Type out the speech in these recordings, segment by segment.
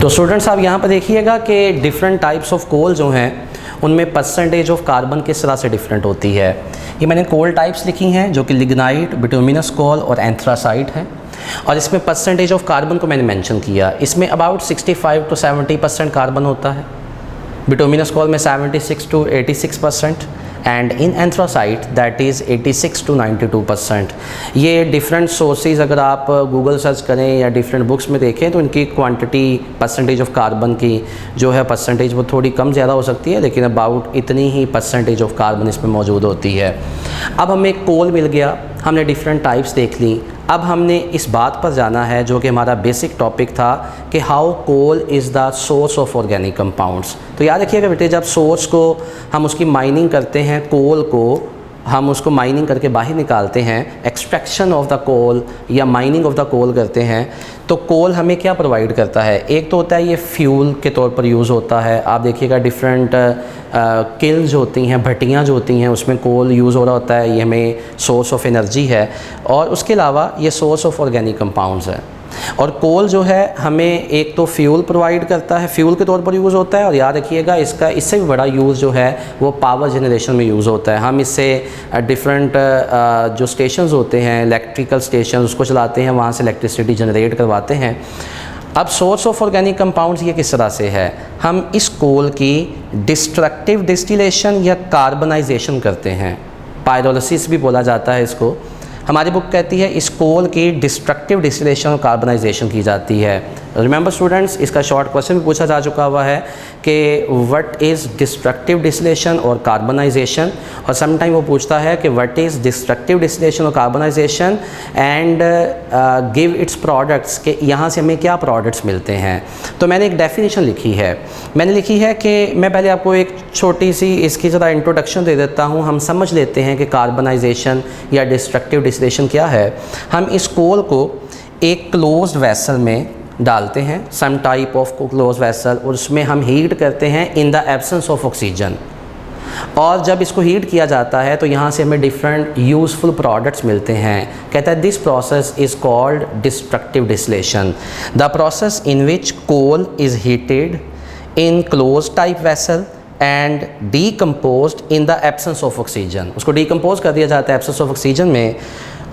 तो स्टूडेंट्स आप यहाँ पर देखिएगा कि डिफरेंट टाइप्स ऑफ कोल जो हैं उनमें परसेंटेज ऑफ कार्बन किस तरह से डिफरेंट होती है। ये मैंने कोल टाइप्स लिखी हैं जो कि लिग्नाइट, बिटुमिनस कोल और एंथ्रासाइट है, और इसमें परसेंटेज ऑफ कार्बन को मैंने मेंशन किया। इसमें अबाउट 65 to 70% कार्बन होता है, बिटुमिनस कोल में 76 to 86% and in anthracite that is 86 to 92%। ये डिफरेंट सोर्सेज अगर आप गूगल सर्च करें या डिफरेंट बुक्स में देखें तो इनकी क्वांटिटी परसेंटेज ऑफ कार्बन की जो है परसेंटेज वो थोड़ी कम ज़्यादा हो सकती है, लेकिन अबाउट इतनी ही परसेंटेज ऑफ कार्बन इसमें मौजूद होती है। अब हमें कोल मिल गया, हमने डिफरेंट टाइप्स देख ली। अब हमने इस बात पर जाना है जो कि हमारा बेसिक टॉपिक था कि how coal is the source of organic compounds. तो याद रखिएगा बेटे, जब सोर्स को हम उसकी माइनिंग करते हैं, कोल को हम उसको माइनिंग करके बाहर निकालते हैं, एक्सट्रैक्शन ऑफ द कोल या माइनिंग ऑफ द कोल करते हैं, तो कोल हमें क्या प्रोवाइड करता है। एक तो होता है ये फ्यूल के तौर पर यूज़ होता है। आप देखिएगा डिफरेंट किल्स होती हैं, भट्टियाँ जो होती हैं, उसमें कोल यूज़ हो रहा होता है, ये हमें सोर्स ऑफ एनर्जी है। और उसके अलावा ये सोर्स ऑफ ऑर्गेनिक कंपाउंड्स है। और कोल जो है हमें एक तो फ्यूल प्रोवाइड करता है, फ्यूल के तौर पर यूज़ होता है, और याद रखिएगा इसका इससे भी बड़ा यूज़ जो है वो पावर जनरेशन में यूज़ होता है। हम इससे डिफरेंट जो स्टेशंस होते हैं, इलेक्ट्रिकल स्टेशन, उसको चलाते हैं, वहाँ से इलेक्ट्रिसिटी जनरेट करवाते हैं। अब सोर्स ऑफ ऑर्गेनिक कंपाउंड्स ये किस तरह से है, हम इस कोल की डिस्ट्रक्टिव डिस्टिलेशन या कार्बनाइजेशन करते हैं, पायरोलिसिस भी बोला जाता है इसको। हमारी बुक कहती है इस कोल की डिस्ट्रक्टिव डिस्टिलेशन और कार्बनाइजेशन की जाती है। रिमेंबर स्टूडेंट्स, इसका शॉर्ट क्वेश्चन भी पूछा जा चुका हुआ है कि व्हाट इज़ डिस्ट्रक्टिव डिस्टिलेशन और कार्बनाइजेशन, और समटाइम वो पूछता है कि व्हाट इज़ डिस्ट्रक्टिव डिस्टिलेशन और carbonization and give its products, के यहाँ से हमें क्या प्रोडक्ट्स मिलते हैं। तो मैंने एक डेफिनेशन लिखी है, मैंने लिखी है कि मैं पहले आपको एक छोटी सी इसकी ज़रा इंट्रोडक्शन दे देता हूँ, हम समझ लेते हैं कि कार्बनाइजेशन या डिस्ट्रक्टिव डिस्टिलेशन क्या है। हम इस कोल को एक क्लोज्ड वेसल में डालते हैं, some type of close vessel, और उसमें हम हीट करते हैं in the absence of oxygen. और जब इसको हीट किया जाता है तो यहाँ से हमें डिफरेंट यूज़फुल प्रोडक्ट्स मिलते हैं। कहता है this process is called destructive distillation, the process in which coal is heated in close type vessel and decomposed in the absence of oxygen. उसको डीकम्पोज कर दिया जाता है एब्सेंस ऑफ ऑक्सीजन में,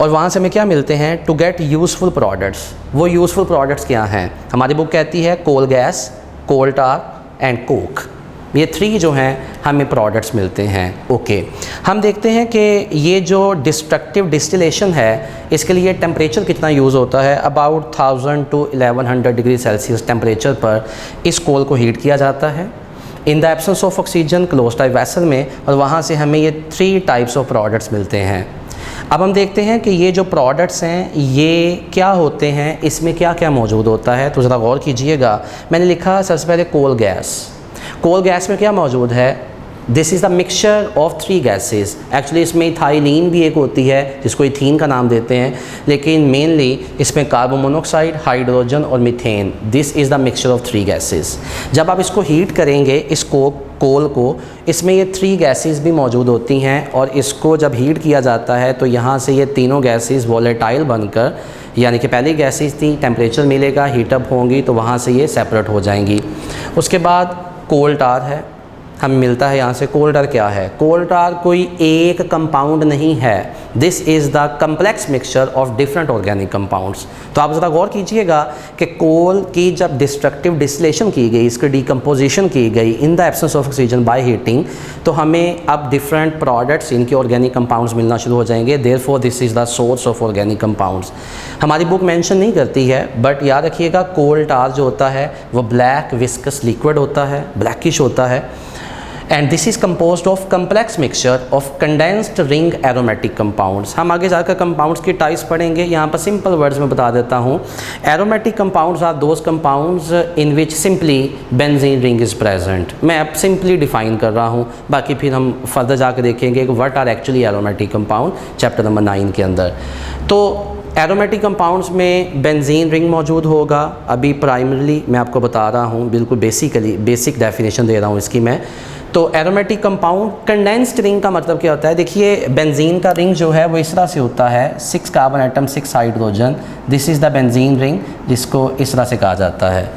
और वहाँ से हमें क्या मिलते हैं, टू गेट यूज़फुल प्रोडक्ट्स। वो यूज़फुल प्रोडक्ट्स क्या हैं, हमारी बुक कहती है coal gas, coal tar and coke. ये 3 जो हैं हमें प्रोडक्ट्स मिलते हैं। ओके, हम देखते हैं कि ये जो डिस्ट्रक्टिव डिस्टिलेशन है इसके लिए टेम्परेचर कितना यूज़ होता है। About 1000 to 1100 degree Celsius temperature पर इस कोल को हीट किया जाता है इन the absence of oxygen close type vessel में, और वहाँ से हमें ये 3 टाइप्स ऑफ प्रोडक्ट्स मिलते हैं। अब हम देखते हैं कि ये जो प्रोडक्ट्स हैं ये क्या होते हैं, इसमें क्या क्या मौजूद होता है। तो ज़रा गौर कीजिएगा, मैंने लिखा सबसे पहले कोल गैस। कोल गैस में क्या मौजूद है, this is the mixture of 3 gases. Actually इसमें इथाइलिन भी एक होती है जिसको इथीन का नाम देते हैं, लेकिन मेनली इसमें कार्बन मोनोऑक्साइड, हाइड्रोजन और methane, this is the mixture of 3 gases. जब आप इसको हीट करेंगे इस कोल को, इसमें ये 3 गैसेस भी मौजूद होती हैं, और इसको जब हीट किया जाता है तो यहाँ से ये तीनों गैसेस वॉलेटाइल बनकर, यानी कि पहली गैसेस थी, टेम्परेचर मिलेगा, हीटअप होंगी तो वहाँ से ये सेपरेट हो जाएंगी। उसके बाद कोल टार है, हमें मिलता है यहाँ से। कोल टार क्या है, कोल टार कोई एक कंपाउंड नहीं है, this is the complex mixture of different organic compounds. तो आप ज़रा गौर कीजिएगा कि कोल की जब डिस्ट्रक्टिव डिस्टिलेशन की गई, इसकी डीकम्पोजिशन की गई इन the absence of oxygen by heating, तो हमें अब डिफरेंट प्रोडक्ट्स, इनके ऑर्गेनिक कंपाउंड्स मिलना शुरू हो जाएंगे। Therefore this is the source of organic compounds. हमारी बुक मेंशन नहीं करती है, बट याद रखिएगा कोल टार जो होता है वो ब्लैक विस्कस लिक्विड होता है, ब्लैकिश होता है, and this is composed of complex mixture of condensed ring aromatic compounds. हम आगे जाकर कंपाउंड्स की टाइप्स पढ़ेंगे, यहाँ पर सिंपल वर्ड्स में बता देता हूँ। Aromatic compounds are those compounds in which simply benzene ring is present. मैं अब सिंपली डिफाइन कर रहा हूँ, बाकी फिर हम फर्दर जाकर देखेंगे कि what are actually aromatic compound chapter number 9 के अंदर। तो एरोमेटिक कंपाउंड्स में बेंजीन रिंग मौजूद होगा। अभी प्राइमरीली मैं आपको बता रहा हूँ, बिल्कुल बेसिक डेफिनेशन दे रहा हूँ इसकी मैं। तो एरोमेटिक कंपाउंड, कंडेंस्ड रिंग का मतलब क्या होता है, देखिए बेंजीन का रिंग जो है वो इस तरह से होता है, 6 carbon atom 6 hydrogen, this is the benzene ring, जिसको इस तरह से कहा जाता है।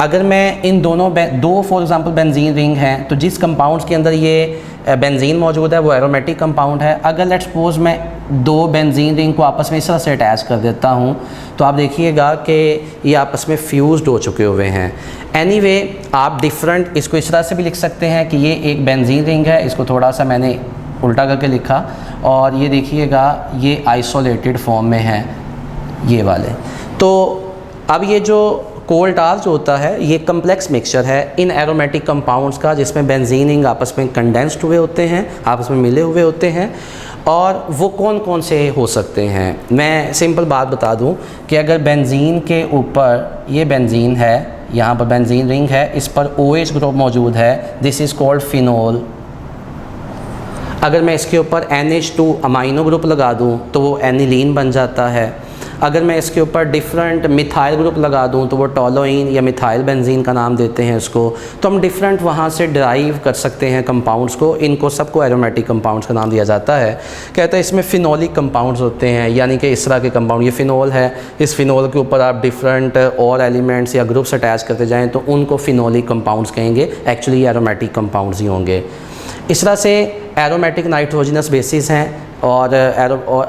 अगर मैं इन दोनों दो फॉर एग्जांपल बेंजीन रिंग हैं, तो जिस कंपाउंड्स के अंदर ये बेंजीन मौजूद है वो एरोमेटिक कंपाउंड है। अगर लेट्स सपोज मैं दो बेंजीन रिंग को आपस में इस तरह से अटैच कर देता हूँ तो आप देखिएगा कि ये आपस में फ्यूज्ड हो चुके हुए हैं। एनीवे आप डिफरेंट इसको इस तरह से भी लिख सकते हैं कि ये एक बेंजीन रिंग है, इसको थोड़ा सा मैंने उल्टा करके लिखा, और ये देखिएगा ये आइसोलेटेड फॉर्म में है ये वाले। तो अब ये जो कोल टार जो होता है ये कम्प्लेक्स मिक्सचर है इन एरोमेटिक कंपाउंड्स का, जिसमें बेंजीन रिंग आपस में कंडेंस्ड हुए होते हैं, आपस में मिले हुए होते हैं। और वो कौन कौन से हो सकते हैं, मैं सिंपल बात बता दूं कि अगर बेंजीन के ऊपर ये बेंजीन है, यहाँ पर बेंजीन रिंग है, इस पर OH ग्रुप मौजूद है, दिस इज़ कॉल्ड फिनोल। अगर मैं इसके ऊपर NH2 अमाइनो ग्रुप लगा दूं तो वो एनिलीन बन जाता है। अगर मैं इसके ऊपर डिफरेंट मिथाइल ग्रुप लगा दूं तो वो टोलोइन या मिथाइल बेंजीन का नाम देते हैं इसको। तो हम डिफरेंट वहाँ से ड्राइव कर सकते हैं कंपाउंड्स को, इनको सबको एरोमेटिक कंपाउंड्स का नाम दिया जाता है। कहते हैं इसमें फिनोलिक कंपाउंड्स होते हैं, यानी कि इस तरह के कंपाउंड, ये फिनोल है, इस फिनोल के ऊपर आप डिफरेंट और एलिमेंट्स या ग्रुप्स अटैच करते जाएँ तो उनको फिनोलिक कंपाउंड्स कहेंगे, एक्चुअली ये एरोमेटिक कंपाउंड्स ही होंगे। इस तरह से एरोमेटिक नाइट्रोजनस बेसिस हैं और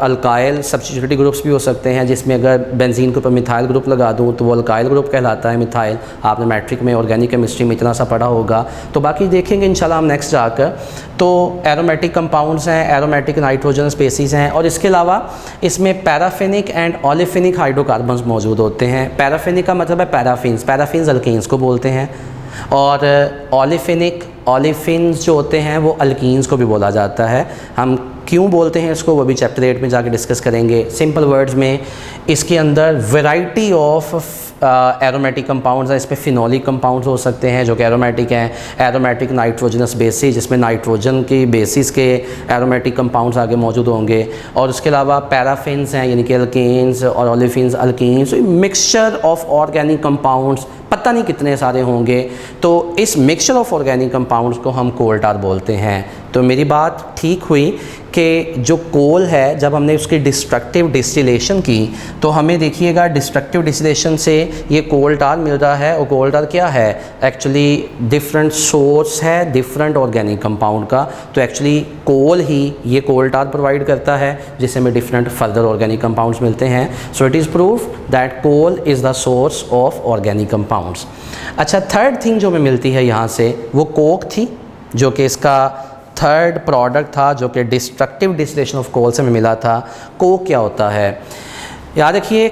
अल्काइल सब्स्टिट्यूटिव ग्रुप्स भी हो सकते हैं, जिसमें अगर बेंजीन के ऊपर मिथाइल ग्रुप लगा दूं तो वो अल्काइल ग्रुप कहलाता है मिथाइल। आपने मैट्रिक में ऑर्गेनिक केमिस्ट्री में इतना सा पढ़ा होगा, तो बाकी देखेंगे इंशाल्लाह हम नेक्स्ट जाकर। तो एरोमेटिक कंपाउंड्स हैं, एरोमेटिक नाइट्रोजनस बेसिस हैं, और इसके अलावा इसमें पैराफिनिक एंड ओलेफिनिक हाइड्रोकार्बन्स मौजूद होते हैं। पैराफिनिक का मतलब है पैराफिन्स, पैराफिन्स अल्कीन्स को बोलते हैं, और ओलेफिन्स जो होते हैं वो अल्कीन्स को भी बोला जाता है। हम क्यों बोलते हैं इसको वो भी चैप्टर 8 में जाके डिस्कस करेंगे। सिंपल वर्ड्स में इसके अंदर वैरायटी ऑफ एरोमेटिक कंपाउंड्स हैं। इसमें फिनोलिक कंपाउंड्स हो सकते हैं जो कि एरोमेटिक हैं, एरोमेटिक नाइट्रोजनस बेसिस जिसमें नाइट्रोजन की बेसिस के एरोमेटिक कंपाउंड्स आगे मौजूद होंगे, और उसके अलावा पैराफिन्स हैं यानी कि अल्कीन्स, और olefins alkenes, mixture of organic compounds पता नहीं कितने सारे होंगे। तो इस मिक्सचर ऑफ ऑर्गेनिक कंपाउंड्स को हम कोल टार बोलते हैं। तो मेरी बात ठीक हुई कि जो कोल है, जब हमने उसकी डिस्ट्रक्टिव डिस्टिलेशन की तो हमें देखिएगा डिस्ट्रक्टिव डिस्टिलेशन से ये कोल टार मिल रहा है। और कोल टार क्या है, एक्चुअली डिफरेंट सोर्स है डिफरेंट ऑर्गेनिक कंपाउंड का। तो एक्चुअली कोल ही ये कोल टार प्रोवाइड करता है जिससे हमें डिफरेंट फर्दर ऑर्गेनिक कंपाउंड्स मिलते हैं। So it is proof that coal is the source of organic compounds. अच्छा, थर्ड थिंग जो हमें मिलती है यहाँ से वो कोक थी, जो कि इसका थर्ड प्रोडक्ट था जो कि डिस्ट्रक्टिव डिस्टिलेशन ऑफ कोल से हमें मिला था। कोक क्या होता है, याद रखिए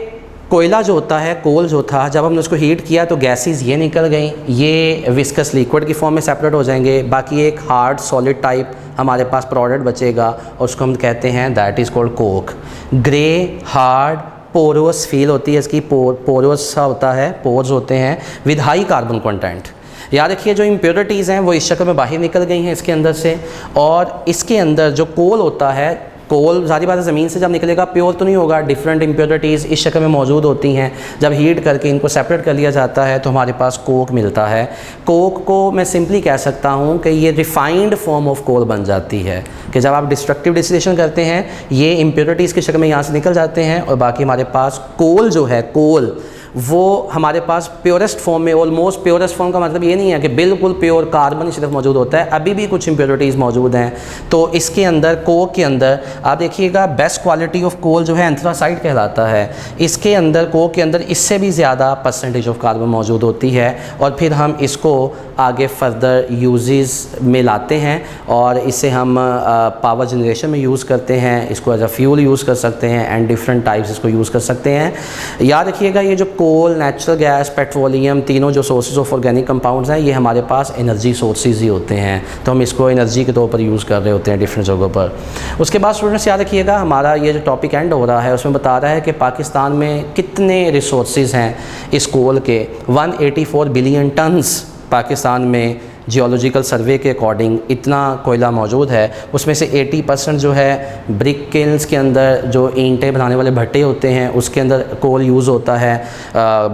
कोयला जो होता है, कोल जो था, जब हमने उसको हीट किया तो गैसेस ये निकल गई, ये विस्कस लिक्विड की फॉर्म में सेपरेट हो जाएंगे। बाकी एक हार्ड सॉलिड टाइप हमारे पास प्रोडक्ट बचेगा और उसको हम कहते हैं that is called coke. Grey hard porous feel होती है इसकी, पोरस सा होता है, पोर्स होते हैं विद हाई कार्बन कंटेंट। याद रखिए जो इम्प्योरिटीज़ हैं वो इस शक्ल में बाहर निकल गई हैं इसके अंदर से। और इसके अंदर जो कोल होता है, कोल सारी बात ज़मीन से जब निकलेगा प्योर तो नहीं होगा, डिफरेंट इम्प्योरिटीज़ इस शक्ल में मौजूद होती हैं। जब हीट करके इनको सेपरेट कर लिया जाता है तो हमारे पास कोक मिलता है। कोक को मैं सिंपली कह सकता हूँ कि ये रिफाइंड फॉर्म ऑफ कोल बन जाती है, कि जब आप डिस्ट्रक्टिव डिस्टिलेशन करते हैं ये इम्प्योरिटीज़ की शक्ल में यहाँ से निकल जाते हैं और बाकी हमारे पास कोल जो है, कोल वो हमारे पास प्योरेस्ट फॉर्म में, ऑलमोस्ट प्योरेस्ट फॉर्म का मतलब ये नहीं है कि बिल्कुल प्योर कार्बन ही सिर्फ मौजूद होता है, अभी भी कुछ इम्प्योरिटीज़ मौजूद हैं। तो इसके अंदर कोक के अंदर आप देखिएगा बेस्ट क्वालिटी ऑफ कोल जो है एंथ्रासाइट कहलाता है। इसके अंदर कोक के अंदर इससे भी ज़्यादा परसेंटेज ऑफ कार्बन मौजूद होती है, और फिर हम इसको आगे फर्दर यूजेस में लाते हैं और इसे हम पावर जनरेशन में यूज़ करते हैं, इसको एज अ फ्यूल यूज़ कर सकते हैं एंड डिफरेंट टाइप्स इसको यूज़ कर सकते हैं। याद रखिएगा ये जो कोल, नेचुरल गैस, पेट्रोलियम, तीनों जो सोर्सेज ऑफ ऑर्गेनिक कंपाउंड्स हैं ये हमारे पास एनर्जी सोर्सेज ही होते हैं, तो हम इसको एनर्जी के तौर पर यूज़ कर रहे होते हैं डिफरेंट जगहों पर। उसके बाद स्टूडेंट्स याद रखिएगा हमारा ये जो टॉपिक एंड हो रहा है उसमें बता रहा है कि पाकिस्तान में कितने रिसोर्सेज हैं इस कोल के। 184 बिलियन टन्स पाकिस्तान में जियोलॉजिकल सर्वे के अकॉर्डिंग इतना कोयला मौजूद है। उसमें से 80% जो है ब्रिक किल्स के अंदर, जो ईंटें बनाने वाले भट्टे होते हैं उसके अंदर कोल यूज़ होता है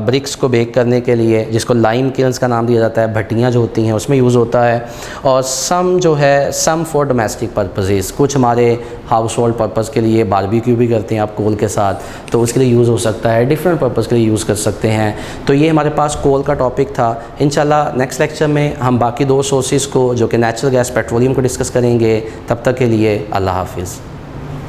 ब्रिक्स को बेक करने के लिए, जिसको लाइम किल्स का नाम दिया जाता है। भट्टियाँ जो होती हैं उसमें यूज़ होता है। और सम फॉर डोमेस्टिक पर्पसेस, कुछ हमारे हाउस होल्ड पर्पज़ के लिए बारबेक्यू भी करते हैं आप कोल के साथ, तो उसके लिए यूज़ हो सकता है। डिफरेंट पर्पज़ के लिए यूज़ कर सकते हैं। तो ये हमारे पास कोल का टॉपिक था। इंशाल्लाह नेक्स्ट लेक्चर में हम बाकी 2 सोर्सेज़ को, जो कि नेचुरल गैस, पेट्रोलियम को डिस्कस करेंगे। तब तक के लिए अल्लाह हाफिज़।